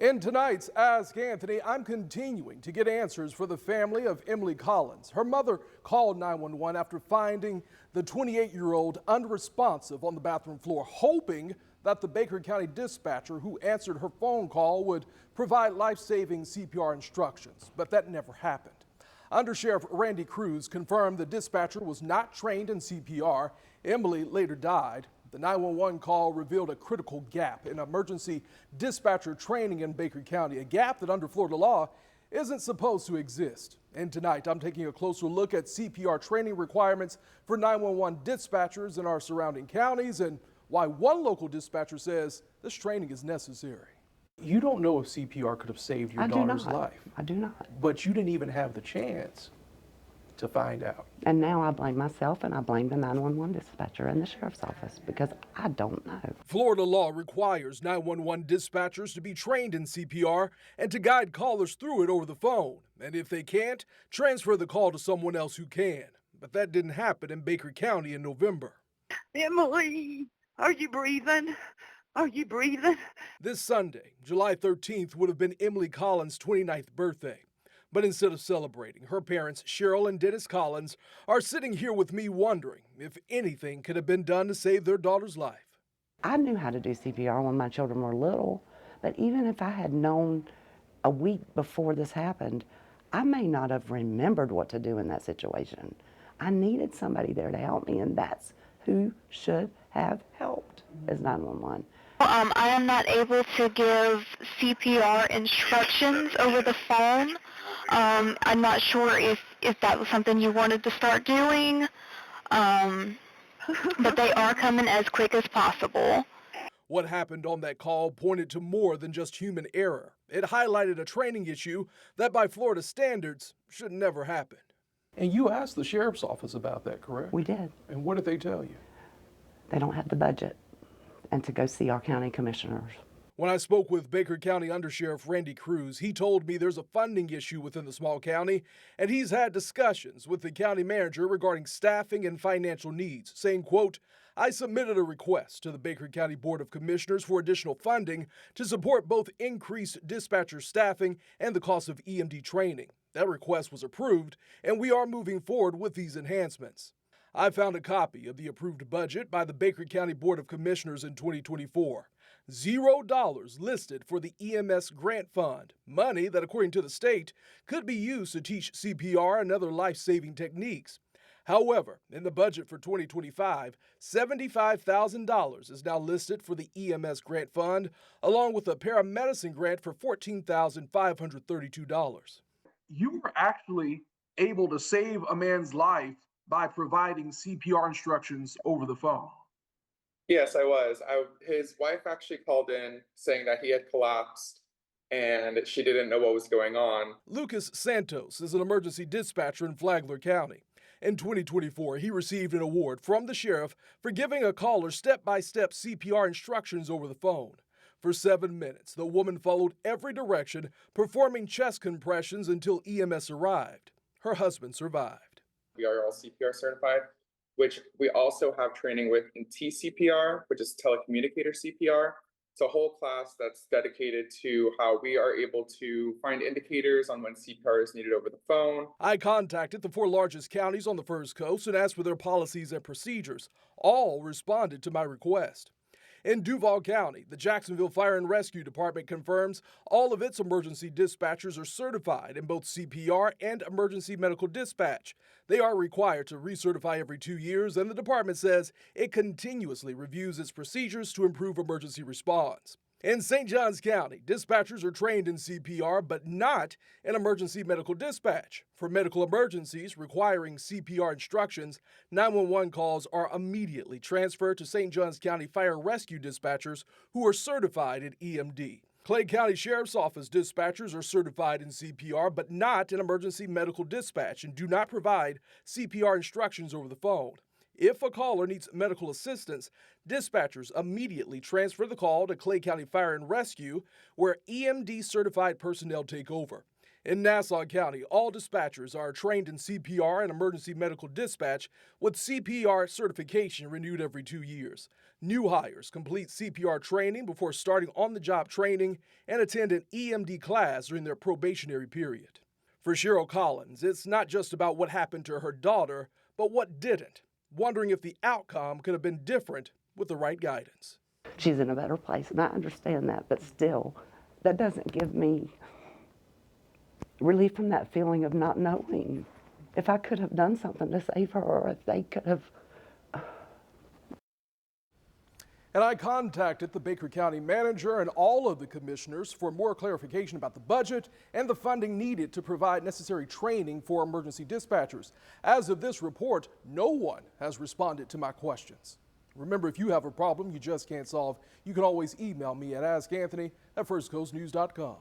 In tonight's Ask Anthony, I'm continuing to get answers for the family of Emily Collins. Her mother called 911 after finding the 28-year-old unresponsive on the bathroom floor, hoping that the Baker County dispatcher who answered her phone call would provide life-saving CPR instructions, but that never happened. Undersheriff Randy Cruz confirmed the dispatcher was not trained in CPR. Emily later died. The 911 call revealed a critical gap in emergency dispatcher training in Baker County, a gap that under Florida law isn't supposed to exist. And tonight, I'm taking a closer look at CPR training requirements for 911 dispatchers in our surrounding counties and why one local dispatcher says this training is necessary. You don't know if CPR could have saved your daughter's life. I do not. But you didn't even have the chance to find out. And now I blame myself and I blame the 911 dispatcher and the sheriff's office because I don't know. Florida law requires 911 dispatchers to be trained in CPR and to guide callers through it over the phone. And if they can't, transfer the call to someone else who can. But that didn't happen in Baker County in November. Emily, are you breathing? Are you breathing? This Sunday, July 13th, would have been Emily Collins' 29th birthday. But instead of celebrating, her parents, Cheryl and Dennis Collins, are sitting here with me wondering if anything could have been done to save their daughter's life. I knew how to do CPR when my children were little, but even if I had known a week before this happened, I may not have remembered what to do in that situation. I needed somebody there to help me, and that's who should have helped, is 911. I am not able to give CPR instructions over the phone. I'm not sure if that was something you wanted to start doing, but they are coming as quick as possible. What happened on that call pointed to more than just human error. It highlighted a training issue that by Florida standards should never happen. And you asked the sheriff's office about that, correct? We did. And what did they tell you? They don't have the budget and to go see our county commissioners. When I spoke with Baker County Undersheriff Randy Cruz, he told me there's a funding issue within the small county, and he's had discussions with the county manager regarding staffing and financial needs, saying, quote, I submitted a request to the Baker County Board of Commissioners for additional funding to support both increased dispatcher staffing and the cost of EMD training. That request was approved, and we are moving forward with these enhancements. I found a copy of the approved budget by the Baker County Board of Commissioners in 2024. $0 listed for the EMS grant fund, money that, according to the state, could be used to teach CPR and other life-saving techniques. However, in the budget for 2025, $75,000 is now listed for the EMS grant fund, along with a paramedicine grant for $14,532. You were actually able to save a man's life by providing CPR instructions over the phone. Yes, I was. His wife actually called in saying that he had collapsed and she didn't know what was going on. Lucas Santos is an emergency dispatcher in Flagler County. In 2024, he received an award from the sheriff for giving a caller step-by-step CPR instructions over the phone. For 7 minutes, the woman followed every direction, performing chest compressions until EMS arrived. Her husband survived. We are all CPR certified, which we also have training with in TCPR, which is telecommunicator CPR. It's a whole class that's dedicated to how we are able to find indicators on when CPR is needed over the phone. I contacted the 4 largest counties on the First Coast and asked for their policies and procedures. All responded to my request. In Duval County, the Jacksonville Fire and Rescue Department confirms all of its emergency dispatchers are certified in both CPR and emergency medical dispatch. They are required to recertify every 2 years, and the department says it continuously reviews its procedures to improve emergency response. In St. Johns County, dispatchers are trained in CPR, but not in emergency medical dispatch. For medical emergencies requiring CPR instructions, 911 calls are immediately transferred to St. Johns County Fire Rescue dispatchers who are certified in EMD. Clay County Sheriff's Office dispatchers are certified in CPR, but not in emergency medical dispatch and do not provide CPR instructions over the phone. If a caller needs medical assistance, dispatchers immediately transfer the call to Clay County Fire and Rescue, where EMD certified personnel take over. In Nassau County, all dispatchers are trained in CPR and emergency medical dispatch with CPR certification renewed every 2 years. New hires complete CPR training before starting on-the-job training and attend an EMD class during their probationary period. For Cheryl Collins, it's not just about what happened to her daughter, but what didn't, wondering if the outcome could have been different with the right guidance. She's in a better place, and I understand that, but still, that doesn't give me relief from that feeling of not knowing if I could have done something to save her, or if they could have. And I contacted the Baker County manager and all of the commissioners for more clarification about the budget and the funding needed to provide necessary training for emergency dispatchers. As of this report, no one has responded to my questions. Remember, if you have a problem you just can't solve, you can always email me at askanthony@firstcoastnews.com.